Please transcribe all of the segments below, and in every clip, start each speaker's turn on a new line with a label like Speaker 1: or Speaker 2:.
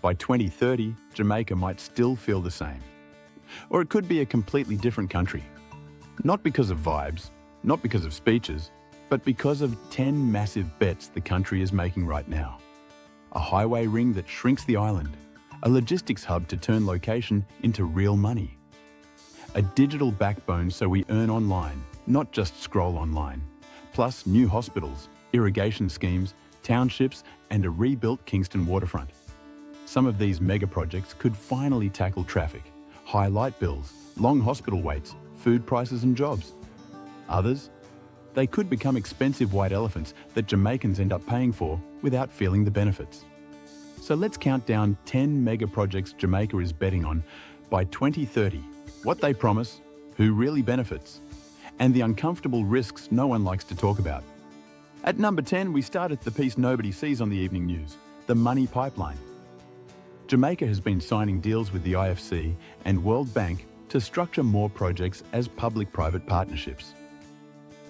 Speaker 1: By 2030, Jamaica might still feel the same. Or it could be a completely different country. Not because of vibes, not because of speeches, but because of 10 massive bets the country is making right now. A highway ring that shrinks the island, a logistics hub to turn location into real money. A digital backbone so we earn online, not just scroll online. Plus new hospitals, irrigation schemes, townships, and a rebuilt Kingston waterfront. Some of these mega projects could finally tackle traffic, high light bills, long hospital waits, food prices and jobs. Others? They could become expensive white elephants that Jamaicans end up paying for without feeling the benefits. So let's count down 10 mega projects Jamaica is betting on by 2030. What they promise, who really benefits, and the uncomfortable risks no one likes to talk about. At number 10, we start at the piece nobody sees on the evening news, the money pipeline. Jamaica has been signing deals with the IFC and World Bank to structure more projects as public-private partnerships.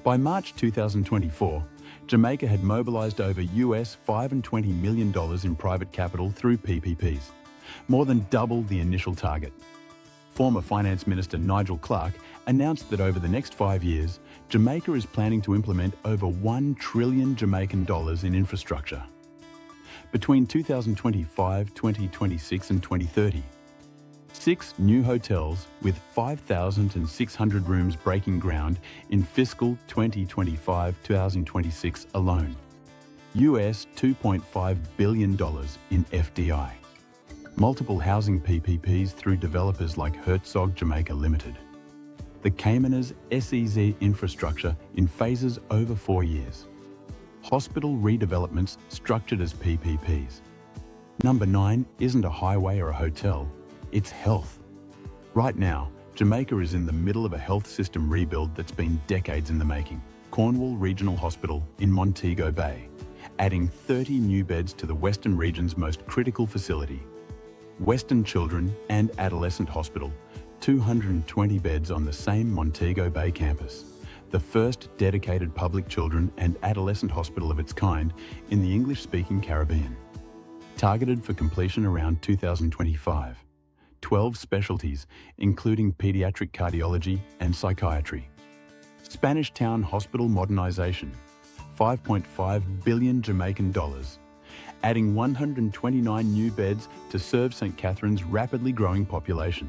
Speaker 1: By March 2024, Jamaica had mobilized over US $520 million in private capital through PPPs, more than double the initial target. Former Finance Minister Nigel Clark announced that over the next 5 years, Jamaica is planning to implement over $1 trillion Jamaican dollars in infrastructure. Between 2025, 2026 and 2030, 6 new hotels with 5,600 rooms breaking ground in fiscal 2025-2026 alone. US $2.5 billion in FDI. Multiple housing PPPs through developers like Herzog Jamaica Limited. The Caymanas SEZ infrastructure in phases over 4 years. Hospital redevelopments structured as PPPs. Number 9 isn't a highway or a hotel, it's health. Right now, Jamaica is in the middle of a health system rebuild that's been decades in the making. Cornwall Regional Hospital in Montego Bay, adding 30 new beds to the Western region's most critical facility. Western Children and Adolescent Hospital, 220 beds on the same Montego Bay campus. The first dedicated public children and adolescent hospital of its kind in the English-speaking Caribbean. Targeted for completion around 2025. 12 specialties, including pediatric cardiology and psychiatry. Spanish Town Hospital modernization, 5.5 billion Jamaican dollars, adding 129 new beds to serve St. Catherine's rapidly growing population.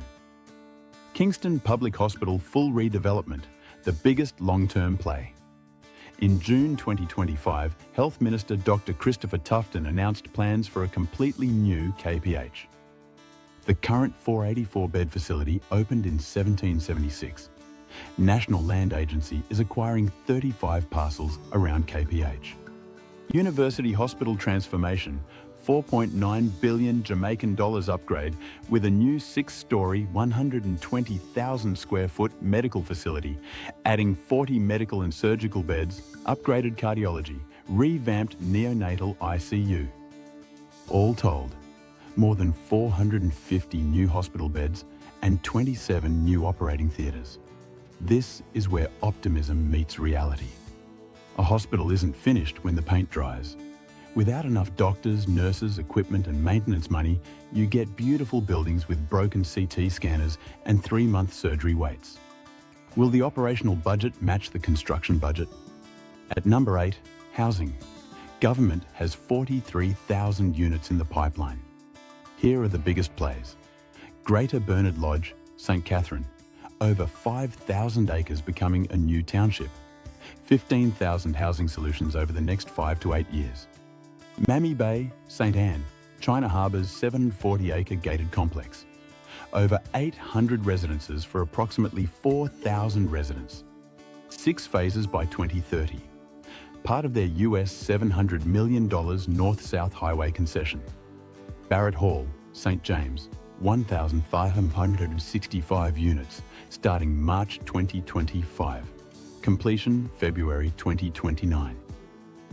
Speaker 1: Kingston Public Hospital full redevelopment, the biggest long-term play. In June 2025, Health Minister Dr. Christopher Tufton announced plans for a completely new KPH. The current 484-bed facility opened in 1776. National Land Agency is acquiring 35 parcels around KPH. University Hospital transformation, 4.9 billion Jamaican dollars upgrade with a new 6-story, 120,000 square foot medical facility, adding 40 medical and surgical beds, upgraded cardiology, revamped neonatal ICU. All told, more than 450 new hospital beds and 27 new operating theatres. This is where optimism meets reality. A hospital isn't finished when the paint dries. Without enough doctors, nurses, equipment and maintenance money, you get beautiful buildings with broken CT scanners and 3-month surgery waits. Will the operational budget match the construction budget? At number 8, housing. Government has 43,000 units in the pipeline. Here are the biggest plays. Greater Bernard Lodge, St. Catherine, over 5,000 acres becoming a new township. 15,000 housing solutions over the next 5 to 8 years. Mammy Bay, St. Anne, China Harbour's 740-acre gated complex. Over 800 residences for approximately 4,000 residents. 6 phases by 2030. Part of their US $700 million north-south highway concession. Barrett Hall, St. James, 1,565 units, starting March 2025. Completion February 2029.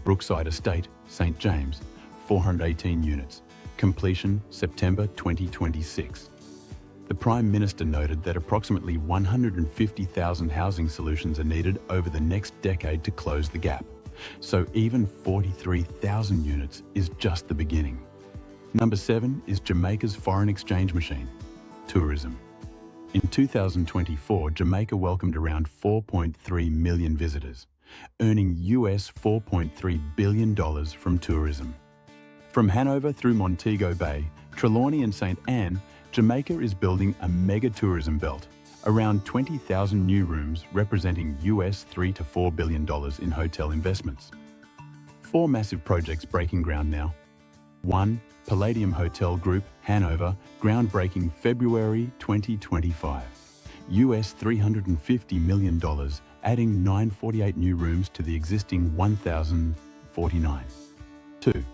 Speaker 1: Brookside Estate, St. James, 418 units. Completion September 2026. The Prime Minister noted that approximately 150,000 housing solutions are needed over the next decade to close the gap. So even 43,000 units is just the beginning. Number 7 is Jamaica's foreign exchange machine, tourism. In 2024, Jamaica welcomed around 4.3 million visitors, earning US $4.3 billion from tourism. From Hanover through Montego Bay, Trelawney and St. Anne, Jamaica is building a mega tourism belt, around 20,000 new rooms representing US $3 to $4 billion in hotel investments. 4 massive projects breaking ground now. 1. Palladium Hotel Group, Hanover, groundbreaking February 2025. US $350 million, adding 948 new rooms to the existing 1,049. 2.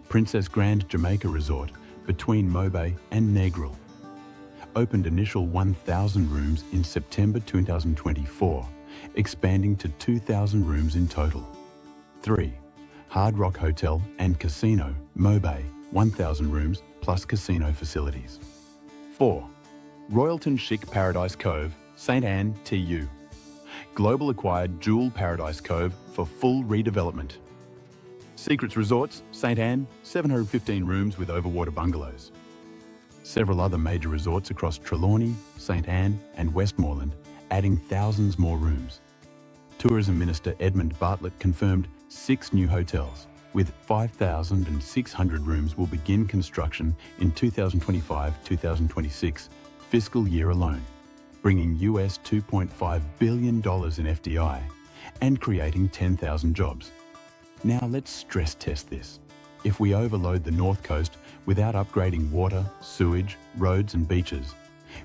Speaker 1: Princess Grand Jamaica Resort, between Mobay and Negril. Opened initial 1,000 rooms in September 2024, expanding to 2,000 rooms in total. 3. Hard Rock Hotel and Casino, Mobay, 1,000 rooms plus casino facilities. 4. Royalton Chic Paradise Cove, St. Anne, TU. Global acquired Jewel Paradise Cove for full redevelopment. Secrets Resorts, St. Anne, 715 rooms with overwater bungalows. Several other major resorts across Trelawney, St. Anne and Westmoreland, adding thousands more rooms. Tourism Minister Edmund Bartlett confirmed 6 new hotels, with 5,600 rooms will begin construction in 2025-2026 fiscal year alone, bringing US $2.5 billion in FDI and creating 10,000 jobs. Now let's stress test this. If we overload the North Coast without upgrading water, sewage, roads and beaches,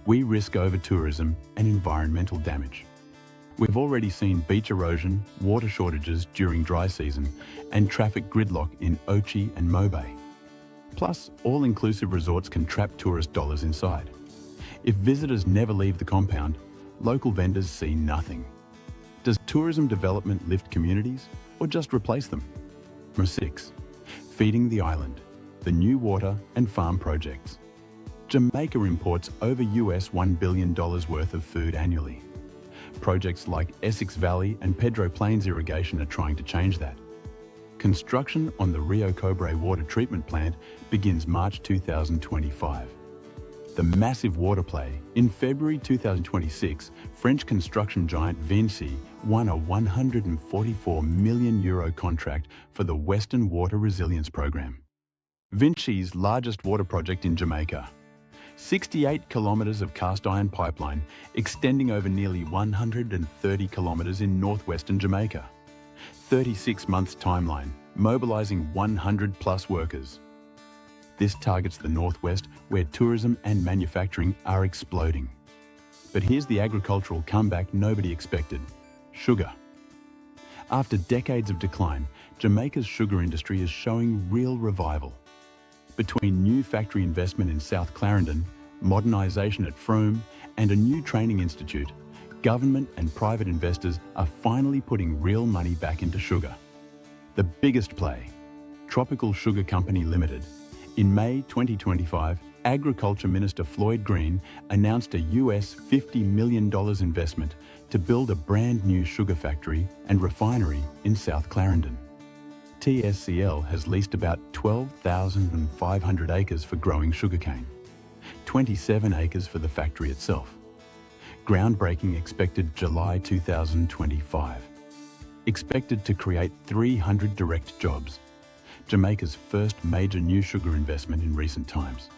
Speaker 1: we risk over-tourism and environmental damage. We've already seen beach erosion, water shortages during dry season, and traffic gridlock in Ochi and Mobay. Plus, all-inclusive resorts can trap tourist dollars inside. If visitors never leave the compound, local vendors see nothing. Does tourism development lift communities or just replace them? Number 6. Feeding the island, the new water and farm projects. Jamaica imports over US $1 billion worth of food annually. Projects like Essex Valley and Pedro Plains irrigation are trying to change that. Construction on the Rio Cobre water treatment plant begins March 2025. The massive water play, in February 2026, French construction giant Vinci won a €144 million contract for the Western Water Resilience Program. Vinci's largest water project in Jamaica. 68 kilometres of cast iron pipeline extending over nearly 130 kilometres in northwestern Jamaica. 36 months timeline, mobilising 100 plus workers. This targets the northwest where tourism and manufacturing are exploding. But here's the agricultural comeback nobody expected: sugar. After decades of decline, Jamaica's sugar industry is showing real revival. Between new factory investment in South Clarendon, modernisation at Frome, and a new training institute, government and private investors are finally putting real money back into sugar. The biggest play, Tropical Sugar Company Limited. In May 2025, Agriculture Minister Floyd Green announced a US $50 million investment to build a brand new sugar factory and refinery in South Clarendon. TSCL has leased about 12,500 acres for growing sugarcane, 27 acres for the factory itself. Groundbreaking expected July 2025. Expected to create 300 direct jobs. Jamaica's first major new sugar investment in recent times.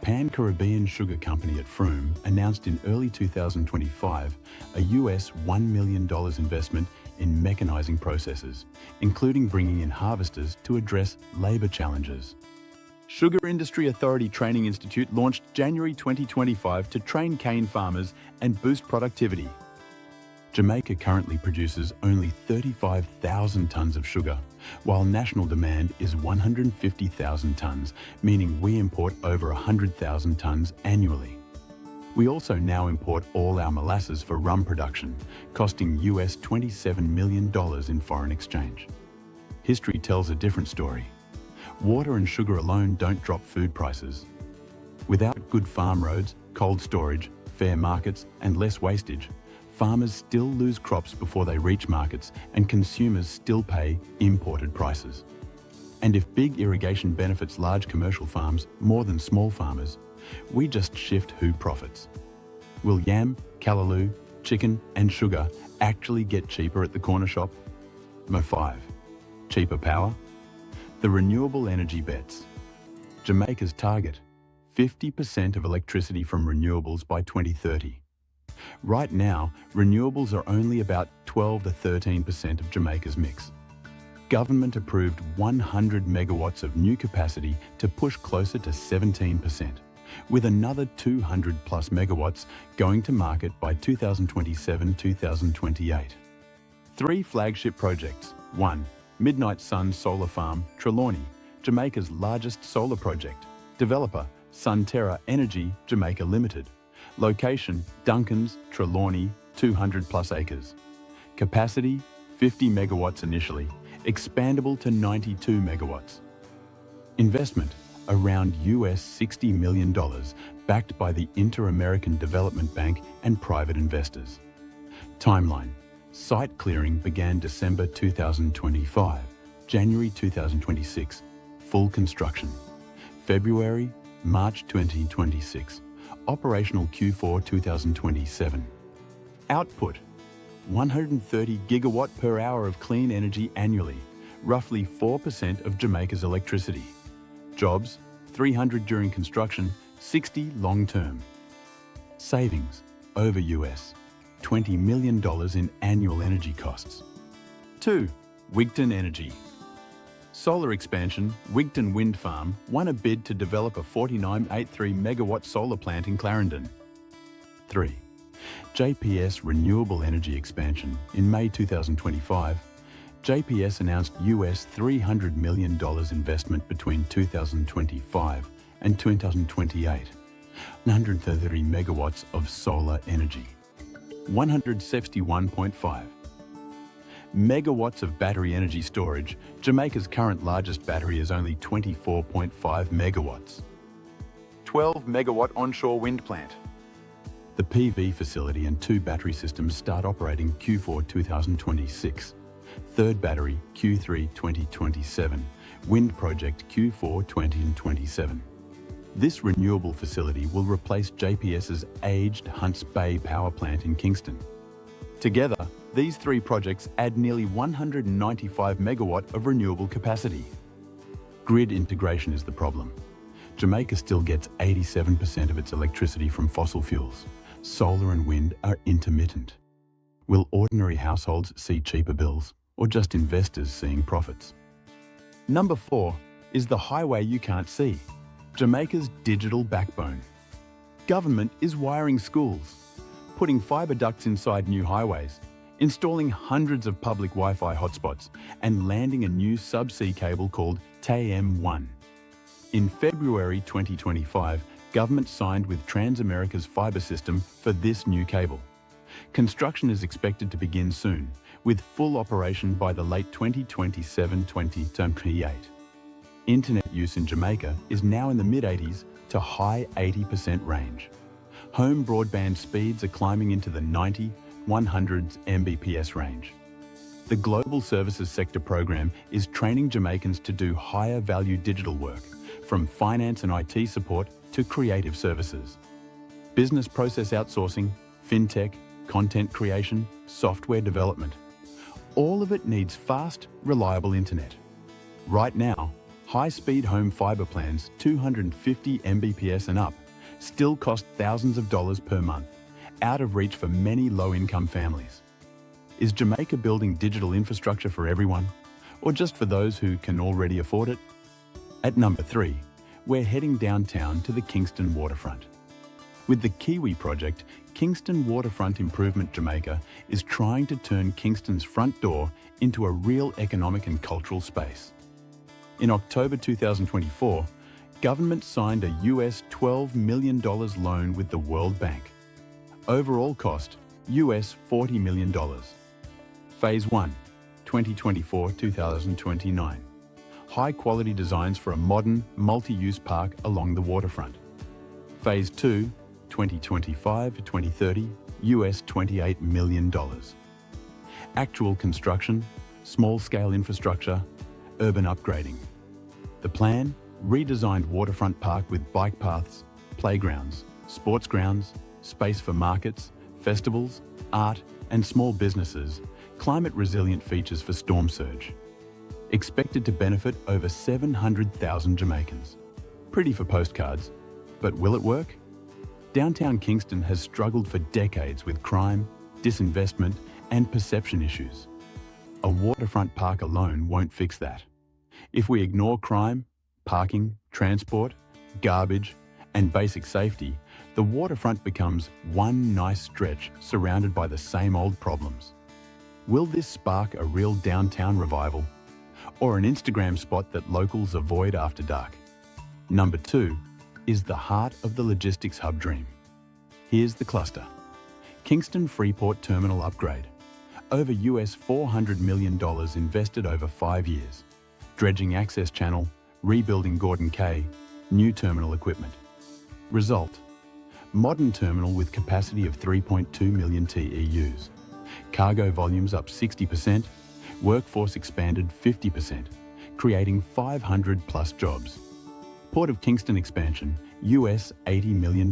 Speaker 1: Pan-Caribbean Sugar Company at Frome announced in early 2025 a US $1 million investment in mechanising processes, including bringing in harvesters to address labour challenges. Sugar Industry Authority Training Institute launched January 2025 to train cane farmers and boost productivity. Jamaica currently produces only 35,000 tonnes of sugar, while national demand is 150,000 tonnes, meaning we import over 100,000 tonnes annually. We also now import all our molasses for rum production, costing US $27 million in foreign exchange. History tells a different story. Water and sugar alone don't drop food prices. Without good farm roads, cold storage, fair markets, and less wastage, farmers still lose crops before they reach markets and consumers still pay imported prices. And if big irrigation benefits large commercial farms more than small farmers, we just shift who profits. Will yam, callaloo, chicken and sugar actually get cheaper at the corner shop? Number 5. Cheaper power? The renewable energy bets. Jamaica's target, 50% of electricity from renewables by 2030. Right now, renewables are only about 12 to 13% of Jamaica's mix. Government approved 100 megawatts of new capacity to push closer to 17%, with another 200 plus megawatts going to market by 2027-2028. 3 flagship projects. 1. Midnight Sun Solar Farm, Trelawney, Jamaica's largest solar project. Developer, Sunterra Energy, Jamaica Limited. Location, Duncan's, Trelawney, 200 plus acres. Capacity, 50 megawatts initially, expandable to 92 megawatts. Investment, around US $60 million, backed by the Inter-American Development Bank and private investors. Timeline, site clearing began December 2025, January 2026, full construction. February, March 2026, operational Q4 2027. Output, 130 gigawatt per hour of clean energy annually, roughly 4% of Jamaica's electricity. Jobs, 300 during construction, 60 long-term. Savings, over US $20 million in annual energy costs. 2. Wigton Energy. Solar expansion, Wigton Wind Farm won a bid to develop a 49.83 megawatt solar plant in Clarendon. 3. JPS Renewable Energy Expansion. In May 2025, JPS announced US $300 million investment between 2025 and 2028. 133 megawatts of solar energy. 171.5 megawatts of battery energy storage. Jamaica's current largest battery is only 24.5 megawatts. 12 megawatt onshore wind plant. The PV facility and 2 battery systems start operating Q4 2026. Third battery Q3 2027. Wind project Q4 2027. This renewable facility will replace JPS's aged Hunts Bay power plant in Kingston. Together, these 3 projects add nearly 195 megawatt of renewable capacity. Grid integration is the problem. Jamaica still gets 87% of its electricity from fossil fuels. Solar and wind are intermittent. Will ordinary households see cheaper bills, or just investors seeing profits? Number 4 is the highway you can't see. Jamaica's digital backbone. Government is wiring schools, putting fibre ducts inside new highways, installing hundreds of public Wi-Fi hotspots, and landing a new subsea cable called TAM-1. In February 2025, government signed with Transamerica's fibre system for this new cable. Construction is expected to begin soon, with full operation by the late 2027-2028. Internet use in Jamaica is now in the mid-80s to high 80% range. Home broadband speeds are climbing into the 90-100 Mbps range. The Global Services Sector program is training Jamaicans to do higher value digital work, from finance and IT support to creative services. Business process outsourcing, fintech, content creation, software development. All of it needs fast, reliable internet. Right now, high-speed home fibre plans, 250 Mbps and up, still cost thousands of dollars per month, out of reach for many low-income families. Is Jamaica building digital infrastructure for everyone, or just for those who can already afford it? At number 3, we're heading downtown to the Kingston waterfront. With the Kiwi project, Kingston Waterfront Improvement Jamaica is trying to turn Kingston's front door into a real economic and cultural space. In October 2024, government signed a US $12 million loan with the World Bank. Overall cost, US $40 million. Phase 1, 2024-2029. High-quality designs for a modern, multi-use park along the waterfront. Phase 2, 2025-2030, US $28 million. Actual construction, small-scale infrastructure, urban upgrading. The plan? Redesigned waterfront park with bike paths, playgrounds, sports grounds, space for markets, festivals, art and small businesses, climate-resilient features for storm surge. Expected to benefit over 700,000 Jamaicans. Pretty for postcards, but will it work? Downtown Kingston has struggled for decades with crime, disinvestment and perception issues. A waterfront park alone won't fix that. If we ignore crime, parking, transport, garbage and basic safety, the waterfront becomes one nice stretch surrounded by the same old problems. Will this spark a real downtown revival? Or an Instagram spot that locals avoid after dark? Number 2 is the heart of the logistics hub dream. Here's the cluster. Kingston Freeport Terminal upgrade. Over US $400 million invested over 5 years. Dredging access channel, rebuilding Gordon Quay, new terminal equipment. Result: modern terminal with capacity of 3.2 million TEUs. Cargo volumes up 60%, workforce expanded 50%, creating 500 plus jobs. Port of Kingston expansion, US $80 million.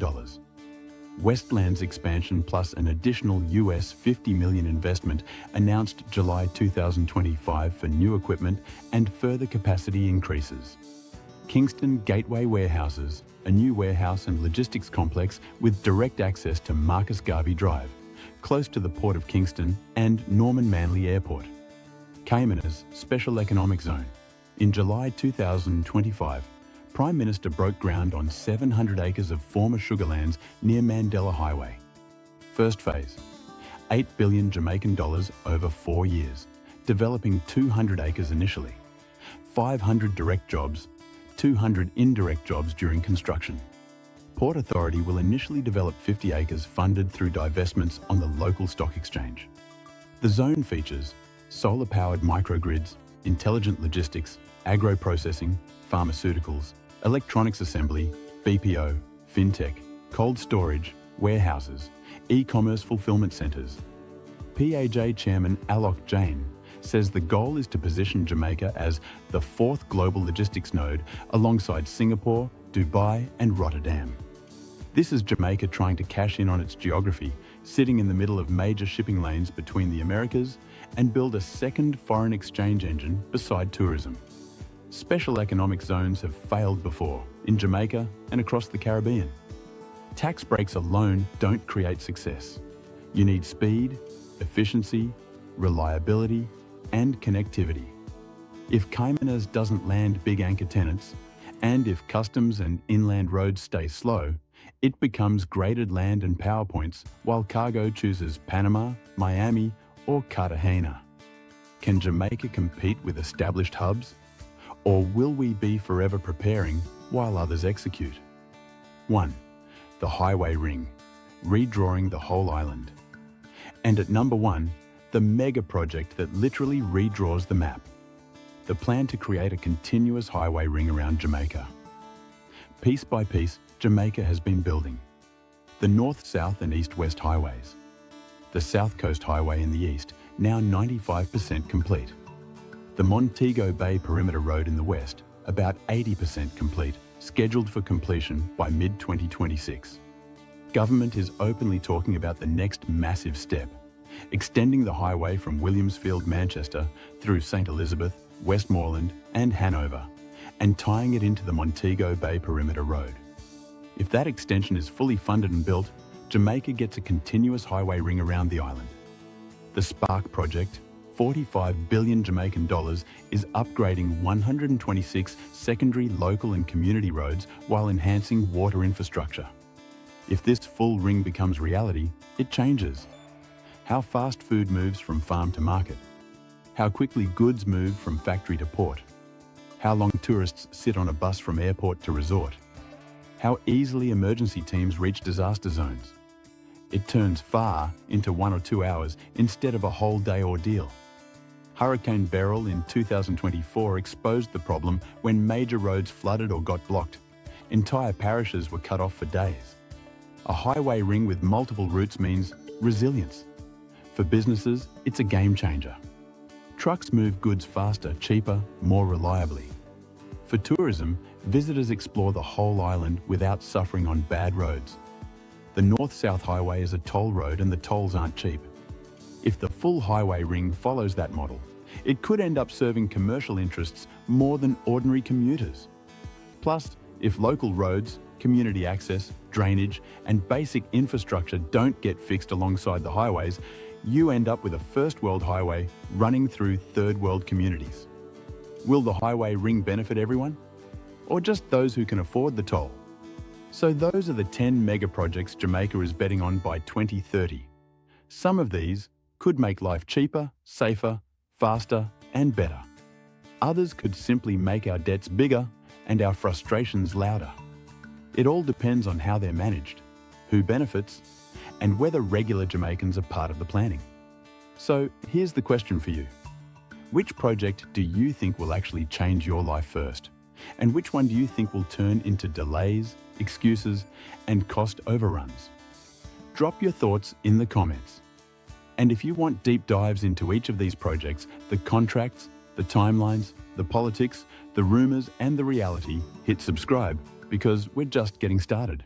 Speaker 1: Westlands expansion plus an additional US $50 million investment announced July 2025 for new equipment and further capacity increases. Kingston Gateway Warehouses, a new warehouse and logistics complex with direct access to Marcus Garvey Drive, close to the Port of Kingston and Norman Manley Airport. Caymanas Special Economic Zone. In July 2025, Prime Minister broke ground on 700 acres of former sugarlands near Mandela Highway. First phase, $8 billion Jamaican dollars over 4 years, developing 200 acres initially, 500 direct jobs, 200 indirect jobs during construction. Port Authority will initially develop 50 acres funded through divestments on the local stock exchange. The zone features solar-powered microgrids, intelligent logistics, agro-processing, pharmaceuticals, electronics assembly, BPO, fintech, cold storage, warehouses, e-commerce fulfillment centres. PAJ Chairman Alok Jain says the goal is to position Jamaica as the 4th global logistics node alongside Singapore, Dubai and Rotterdam. This is Jamaica trying to cash in on its geography, sitting in the middle of major shipping lanes between the Americas, and build a second foreign exchange engine beside tourism. Special economic zones have failed before, in Jamaica and across the Caribbean. Tax breaks alone don't create success. You need speed, efficiency, reliability, and connectivity. If Caymanas doesn't land big anchor tenants, and if customs and inland roads stay slow, it becomes graded land and power points while cargo chooses Panama, Miami, or Cartagena. Can Jamaica compete with established hubs? Or will we be forever preparing while others execute? 1. The Highway Ring, redrawing the whole island. And at number 1, the mega project that literally redraws the map. The plan to create a continuous highway ring around Jamaica. Piece by piece, Jamaica has been building. The north-south and east-west highways. The South Coast Highway in the east, now 95% complete. The Montego Bay Perimeter Road in the west, about 80% complete, scheduled for completion by mid-2026. Government is openly talking about the next massive step, extending the highway from Williamsfield, Manchester, through St. Elizabeth, Westmoreland and Hanover, and tying it into the Montego Bay Perimeter Road. If that extension is fully funded and built, Jamaica gets a continuous highway ring around the island. The Spark project, 45 billion Jamaican dollars, is upgrading 126 secondary, local and community roads while enhancing water infrastructure. If this full ring becomes reality, it changes how fast food moves from farm to market, how quickly goods move from factory to port, how long tourists sit on a bus from airport to resort, how easily emergency teams reach disaster zones. It turns far into 1 or 2 hours instead of a whole day ordeal. Hurricane Beryl in 2024 exposed the problem when major roads flooded or got blocked. Entire parishes were cut off for days. A highway ring with multiple routes means resilience. For businesses, it's a game changer. Trucks move goods faster, cheaper, more reliably. For tourism, visitors explore the whole island without suffering on bad roads. The North-South Highway is a toll road and the tolls aren't cheap. If the full highway ring follows that model, it could end up serving commercial interests more than ordinary commuters. Plus, if local roads, community access, drainage, and basic infrastructure don't get fixed alongside the highways, you end up with a first-world highway running through third-world communities. Will the highway ring benefit everyone? Or just those who can afford the toll? So those are the 10 mega projects Jamaica is betting on by 2030. Some of these could make life cheaper, safer, faster, and better. Others could simply make our debts bigger and our frustrations louder. It all depends on how they're managed, who benefits, and whether regular Jamaicans are part of the planning. So here's the question for you. Which project do you think will actually change your life first? And which one do you think will turn into delays, excuses, and cost overruns? Drop your thoughts in the comments. And if you want deep dives into each of these projects, the contracts, the timelines, the politics, the rumours, and the reality, hit subscribe because we're just getting started.